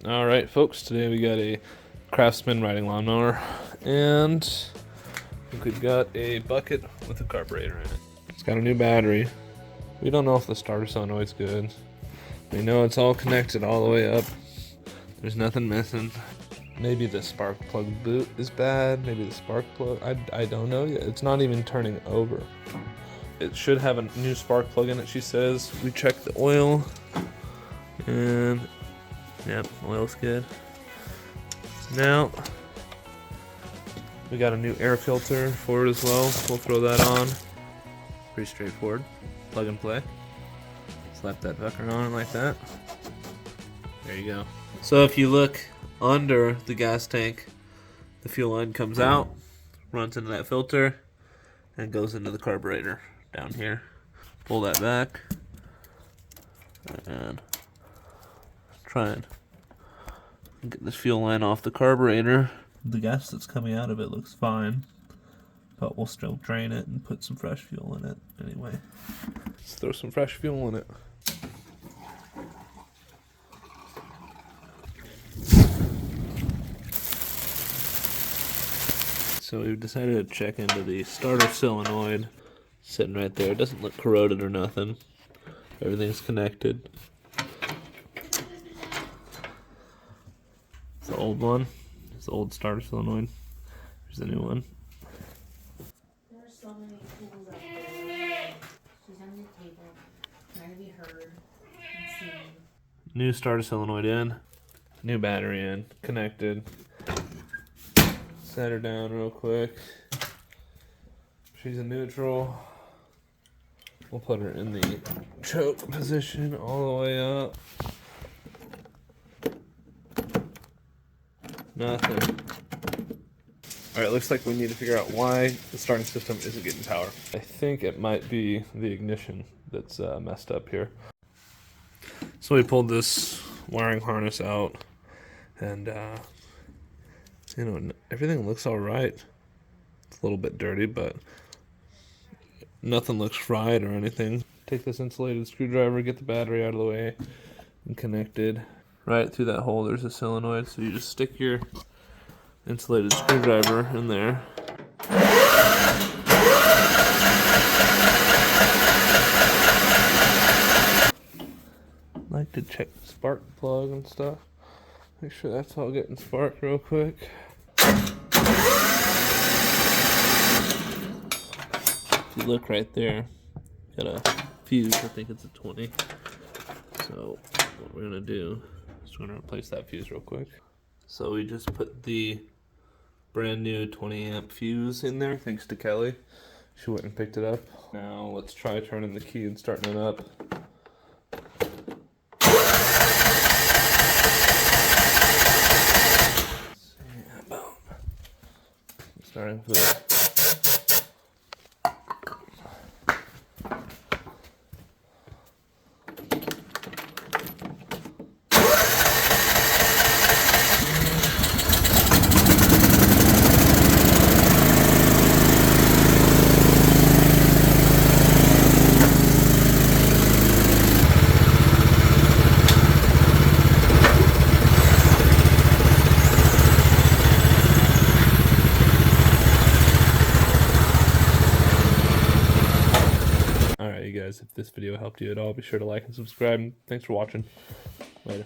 Alright folks, today we got a Craftsman riding lawnmower, and I think we've got a bucket with a carburetor in it. It's got a new battery. We don't know if the starter solenoid's good. We know it's all connected all the way up. There's nothing missing. Maybe the spark plug boot is bad, maybe the spark plug, I don't know yet. It's not even turning over. It should have a new spark plug in it, she says. We checked the oil, and yep, oil's good. Now, we got a new air filter for it as well. We'll throw that on. Pretty straightforward. Plug and play. Slap that fucker on like that. There you go. So if you look under the gas tank, the fuel line comes out, runs into that filter, and goes into the carburetor down here. Pull that back, and try and get this fuel line off the carburetor. The gas that's coming out of it looks fine, but we'll still drain it and put some fresh fuel in it anyway. Let's throw some fresh fuel in it. So we've decided to check into the starter solenoid, sitting right there. It doesn't look corroded or nothing. Everything's connected. It's the old one. It's the old starter solenoid. Here's the new one. There are so many tools out there. She's on the table, trying to be heard and seen. New starter solenoid in. New battery in. Connected. Set her down real quick. She's in neutral. We'll put her in the choke position all the way up. Nothing. Alright, looks like we need to figure out why the starting system isn't getting power. I think it might be the ignition that's messed up here. So we pulled this wiring harness out, and you know, everything looks alright. It's a little bit dirty, but nothing looks fried or anything. Take this insulated screwdriver, get the battery out of the way, and connected. Right through that hole there's a solenoid, so you just stick your insulated screwdriver in there. Like to check the spark plug and stuff. Make sure that's all getting sparked real quick. If you look right there, got a fuse, I think it's a 20. So what we're gonna do is we're gonna replace that fuse real quick. So we just put the brand new 20 amp fuse in there, thanks to Kelly. She went and picked it up. Now let's try turning the key and starting it up. Starting with Alright, you guys, if this video helped you at all, be sure to like and subscribe. Thanks for watching. Later.